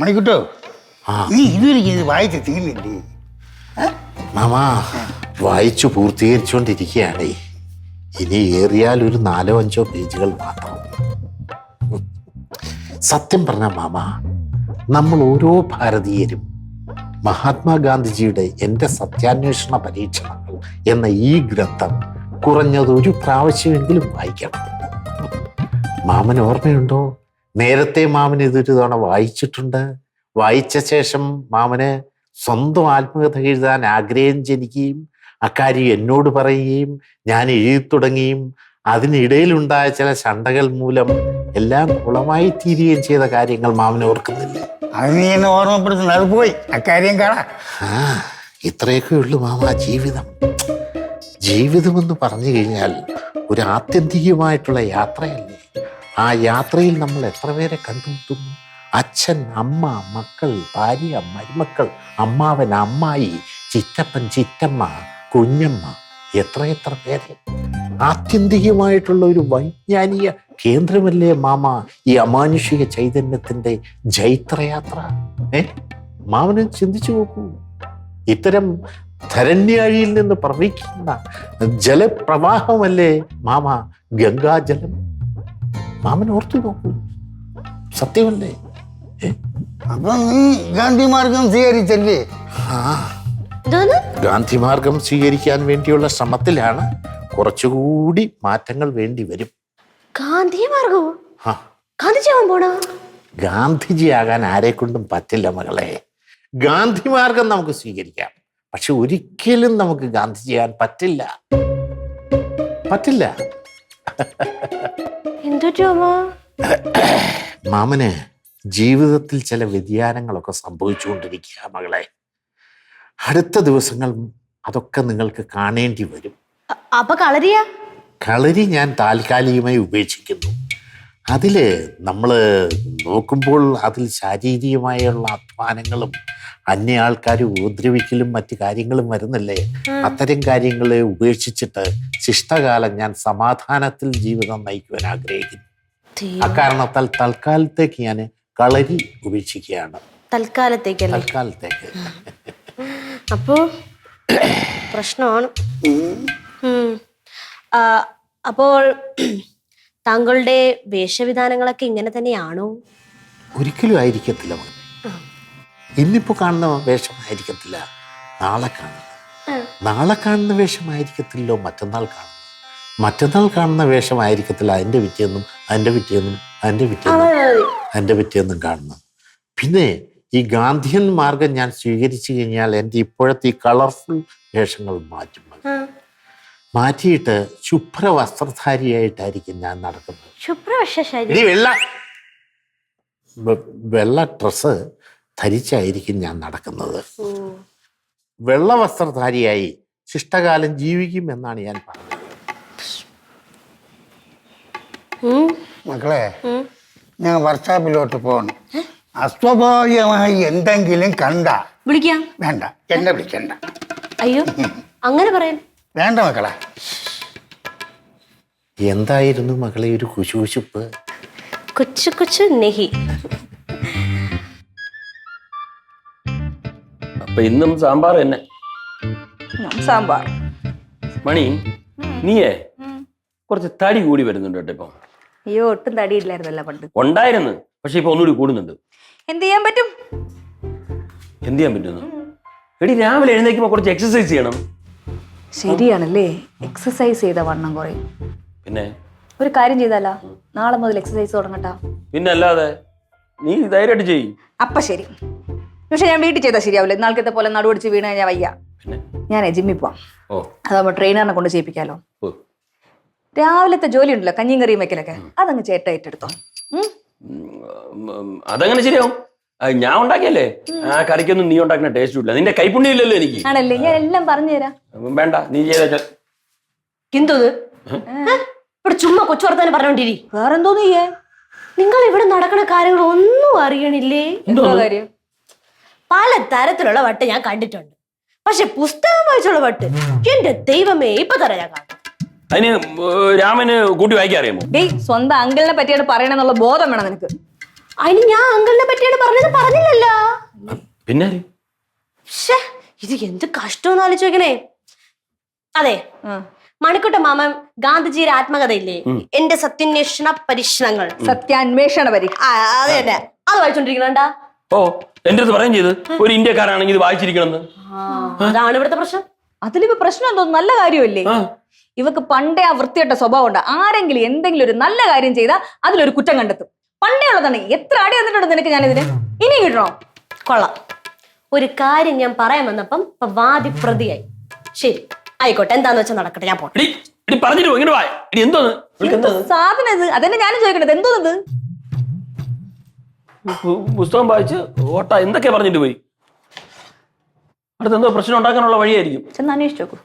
മണിക്കുട്ടോ നീ ഇതുവരെ ഇത് വായിച്ച് തീർന്നില്ലേ? മാമാ വായിച്ചു പൂർത്തീകരിച്ചുകൊണ്ടിരിക്കുകയാണേ. ഇനി ഏറിയാൽ ഒരു 4-5 പേജുകൾ മാത്രം. സത്യം പറഞ്ഞ മാമ, നമ്മൾ ഓരോ ഭാരതീയരും മഹാത്മാഗാന്ധിജിയുടെ എൻ്റെ സത്യാന്വേഷണ പരീക്ഷണങ്ങൾ എന്ന ഈ ഗ്രന്ഥം കുറഞ്ഞത് ഒരു പ്രാവശ്യമെങ്കിലും വായിക്കണം. മാമന് ഓർമ്മയുണ്ടോ? നേരത്തെ മാമൻ ഇതൊരു തവണ വായിച്ചിട്ടുണ്ട്. വായിച്ച ശേഷം മാമന് സ്വന്തം ആത്മകഥ എഴുതാൻ ആഗ്രഹം ജനിക്കുകയും അക്കാര്യം എന്നോട് പറയുകയും ഞാൻ എഴുതി തുടങ്ങിയും അതിനിടയിലുണ്ടായ ചില ശണ്ടകൾ മൂലം എല്ലാം കുളമായി തീരുകയും ചെയ്ത കാര്യങ്ങൾ മാമന് ഓർക്കുന്നില്ല? അത് നീ എന്നെ ഓർമ്മപ്പെടുത്തുന്നത്, അത് പോയി, അക്കാര്യം കാണാം. ഇത്രയൊക്കെ ഉള്ളു മാമ ജീവിതം. ജീവിതമെന്ന് പറഞ്ഞു കഴിഞ്ഞാൽ ഒരു ആത്യന്തികമായിട്ടുള്ള യാത്രയല്ലേ. ആ യാത്രയിൽ നമ്മൾ എത്ര പേരെ കണ്ടുമുട്ടുന്നു? അച്ഛൻ, അമ്മ, മക്കൾ, ഭാര്യ, മരുമക്കൾ, അമ്മാവൻ, അമ്മായി, ചിറ്റപ്പൻ, ചിറ്റമ്മ, കുഞ്ഞമ്മ, എത്ര പേരെ. ആത്യന്തികമായിട്ടുള്ള ഒരു വൈജ്ഞാനിക കേന്ദ്രമല്ലേ മാമ ഈ അമാനുഷിക ചൈതന്യത്തിന്റെ ജൈത്രയാത്ര. മാമന് ചിന്തിച്ചു നോക്കൂ. ഇത്തരം ധരണ്യാഴിയിൽ നിന്ന് പ്രവഹിക്കുന്ന ജലപ്രവാഹമല്ലേ മാമ ഗംഗാജലം. മാമൻ ഓർത്തു നോക്കൂ, സത്യമല്ലേ? അപ്പൊ നീ ഗാന്ധി മാർഗം സ്വീകരിച്ചല്ലേ? ഗാന്ധി മാർഗം സ്വീകരിക്കാൻ വേണ്ടിയുള്ള ശ്രമത്തിലാണ്. കുറച്ചുകൂടി മാറ്റങ്ങൾ വേണ്ടി വരും. ഗാന്ധി മാർഗമോ? ഗാന്ധിജിയാവാൻ പോണോ? ഗാന്ധിജിയാകാൻ ആരെ കൊണ്ടും പറ്റില്ല മകളെ. ഗാന്ധി മാർഗം നമുക്ക് സ്വീകരിക്കാം, പക്ഷെ ഒരിക്കലും നമുക്ക് ഗാന്ധിജിയാകാൻ പറ്റില്ല. മാമന് ജീവിതത്തിൽ ചില വ്യതിയാനങ്ങളൊക്കെ സംഭവിച്ചുകൊണ്ടിരിക്കുക മകളെ. അടുത്ത ദിവസങ്ങൾ അതൊക്കെ നിങ്ങൾക്ക് കാണേണ്ടി വരും. അപ്പൊ കളരി ഞാൻ താൽക്കാലികമായി ഉപേക്ഷിക്കുന്നു. അതില് നമ്മൾ നോക്കുമ്പോൾ അതിൽ ശാരീരികമായുള്ള അധ്വാനങ്ങളും അന്യ ആൾക്കാർ ഉപദ്രവിക്കലും മറ്റു കാര്യങ്ങളും വരുന്നില്ലേ. അത്തരം കാര്യങ്ങളെ ഉപേക്ഷിച്ചിട്ട് ശിഷ്ടകാലം ഞാൻ സമാധാനത്തിൽ ജീവിതം നയിക്കുവാൻ ആഗ്രഹിക്കുന്നു. അക്കാരണത്താൽ തൽക്കാലത്തേക്ക് ഞാൻ കളരി ഉപേക്ഷിക്കുകയാണ്. തൽക്കാലത്തേക്ക്. അപ്പോ പ്രശ്നമാണ്. അപ്പോൾ താങ്കളുടെ വേഷവിധാനങ്ങളൊക്കെ ഇങ്ങനെ തന്നെയാണോ? ഒരിക്കലും ആയിരിക്കത്തില്ല. ഇന്നിപ്പോ കാണുന്ന വേഷമായിരിക്കത്തില്ല നാളെ കാണുന്ന വേഷമായിരിക്കത്തില്ലോ മറ്റന്നാൾ കാണുന്ന വേഷമായിരിക്കത്തില്ല അതിൻ്റെ പിറ്റേന്നും കാണുന്നു. പിന്നെ ഈ ഗാന്ധിയൻ മാർഗം ഞാൻ സ്വീകരിച്ചു കഴിഞ്ഞാൽ എൻ്റെ ഇപ്പോഴത്തെ ഈ കളർഫുൾ വേഷങ്ങൾ മാറ്റിയിട്ട് ശുഭ്ര വസ്ത്രധാരിയായിട്ടായിരിക്കും ഞാൻ നടക്കുന്നത്. വെള്ള ഡ്രസ്സ് ധരിച്ചായിരിക്കും ഞാൻ നടക്കുന്നത്. വെള്ള വസ്ത്രധാരിയായി ശിഷ്ടകാലം ജീവിക്കും എന്നാണ് ഞാൻ പറഞ്ഞത്. മക്കളെ, ഞാൻ വർക്ക്ഷോപ്പിലോട്ട് പോകണം. അസ്വാഭാവികമായി എന്തെങ്കിലും വിളിക്കാം. വേണ്ട, എന്നെ വിളിക്കണ്ട. അയ്യോ, അങ്ങനെ പറയാൻ വേണ്ട മക്കളെ. എന്തായിരുന്നു മകളെ ഒരു കുശുകുശുപ്പ്? കൊച്ചു നെഹി. അപ്പൊ ഇന്നും സാമ്പാർ തന്നെ. സാമ്പാർ. മണി, നീയേ കുറച്ച് തടി കൂടി വരുന്നുണ്ട് കേട്ടോ ഇപ്പൊ. അയ്യോ, ഒട്ടും തടിയില്ലായിരുന്നല്ല പണ്ട്. ഉണ്ടായിരുന്നു, പക്ഷെ ഇപ്പൊ ഒന്നുകൂടി കൂടുന്നുണ്ട്. എന്ത് ചെയ്യാൻ പറ്റുന്നു? എടി, രാവിലെ എഴുന്നേക്കുമ്പോ കുറച്ച് എക്സസൈസ് ചെയ്യണം. ശരിയാണല്ലേ, എക്സസൈസ് ചെയ്ത വണ്ണം കുറയും. പിന്നെ ഒരു കാര്യം ചെയ്താലാ, നാളെ മുതൽ എക്സസൈസ് തുടങ്ങട്ടാ. പിന്നെ അല്ലാതെ നീ ധൈര്യമായിട്ട് ചെയ്യും. അപ്പൊ ശരി. പക്ഷെ ഞാൻ വീട്ടിൽ ചെയ്താൽ ശരിയാവില്ല. നാളത്തെ പോലെ നടുവടിച്ച് വീണ് കഴിഞ്ഞാൽ വയ്യ. ഞാൻ ജിമ്മിൽ പോവാം. അതാകുമ്പോ ട്രെയിനറിനെ കൊണ്ട് ചെയ്യിപ്പിക്കാലോ. രാവിലത്തെ ജോലി ഉണ്ടല്ലോ, കഞ്ഞിയും കറിയും വെക്കലൊക്കെ, അതങ്ങ് ചേട്ട ഏറ്റെടുത്തോ. അതങ്ങനെ ശരിയാവും. ഞാൻ ഉണ്ടാക്കിയല്ലേ, ആ കറിക്കൊന്നും നീ ഉണ്ടാക്കുന്ന ടേസ്റ്റ് ഇല്ല. നിന്റെ കൈപ്പുണ്യം ഇല്ലല്ലോ എനിക്ക്. ആണല്ലേ, ഞാൻ എല്ലാം പറഞ്ഞുതരാം. വേണ്ട, നീ ചെയ്ത ഇവിടെ ചുമ്മാ കൊച്ചു വർത്താനം പറഞ്ഞോണ്ടിരി. വേറെന്തോ നീയേ, നിങ്ങൾ ഇവിടെ നടക്കുന്ന കാര്യങ്ങൾ ഒന്നും അറിയണില്ലേ? എന്തോ കാര്യം? പല തരത്തിലുള്ള വട്ട് ഞാൻ കണ്ടിട്ടുണ്ട്, പക്ഷെ പുസ്തകം വായിച്ചുള്ള വട്ട് എന്റെ ദൈവമേ ഇപ്പൊ തരാം ഞാൻ കാണും. അതിന് രാമന് കൂട്ടി വായിക്കാൻ അറിയാമോ? സ്വന്തം അങ്കിളിനെ പറ്റിയാണ് പറയണെന്നുള്ള ബോധം വേണം നിനക്ക്. അതിന് ഞാൻ അങ്കിളിനെ പറ്റിയാണ് പറഞ്ഞില്ലല്ലോ. പിന്നെ ശ്ശേ, ഇത് എന്ത് കഷ്ടമെന്ന് ആലോചിക്കണേ. അതെ, മണിക്കുട്ട മാമൻ ഗാന്ധിജിയുടെ ആത്മകഥയില്ലേ, എന്റെ സത്യാന്വേഷണ പരീക്ഷണങ്ങൾ, സത്യാന്വേഷണ പരീക്ഷ, അതെ തന്നെ, അത് വായിച്ചോണ്ടിരിക്കണ. ഓ, എന്റെ അടുത്ത് പറയുകയും ചെയ്ത് ഒരു ഇന്ത്യക്കാരാണെങ്കിൽ ഇത് വായിച്ചിരിക്കണമെന്ന്. അതാണ് ഇവിടുത്തെ പ്രശ്നം. അതിലിപ്പോ പ്രശ്നം എന്തോ, നല്ല കാര്യമല്ലേ? ഇവക്ക് പണ്ടേ ആ വൃത്തിയായിട്ട സ്വഭാവം ഉണ്ട്. ആരെങ്കിലും എന്തെങ്കിലും ഒരു നല്ല കാര്യം ചെയ്താൽ അതിലൊരു കുറ്റം കണ്ടെത്തും. പണ്ടേ ഉള്ളതാണ്. എത്ര അടി വന്നിട്ടുണ്ട് നിനക്ക് ഞാനിതിന്? ഇനി കിട്ടണോ? കൊള്ളാം. ഒരു കാര്യം ഞാൻ പറയാൻ വന്നപ്പം വാദി പ്രതിയായി. ശരി, ആയിക്കോട്ടെ, എന്താന്ന് വെച്ചാൽ നടക്കട്ടെ, ഞാൻ പോട്ടെ. പറഞ്ഞിട്ട് സാധനം ഇത് അതന്നെ ഞാനും ചോദിക്കണത്. എന്തോന്നത്? പുസ്തകം വായിച്ച് ഓട്ട എന്തൊക്കെയാ പറഞ്ഞിട്ട് പോയി. അടുത്ത് എന്തോ പ്രശ്നം ഉണ്ടാക്കാനുള്ള വഴിയായിരിക്കും. ചെന്ന് അന്വേഷിച്ചു നോക്കൂ.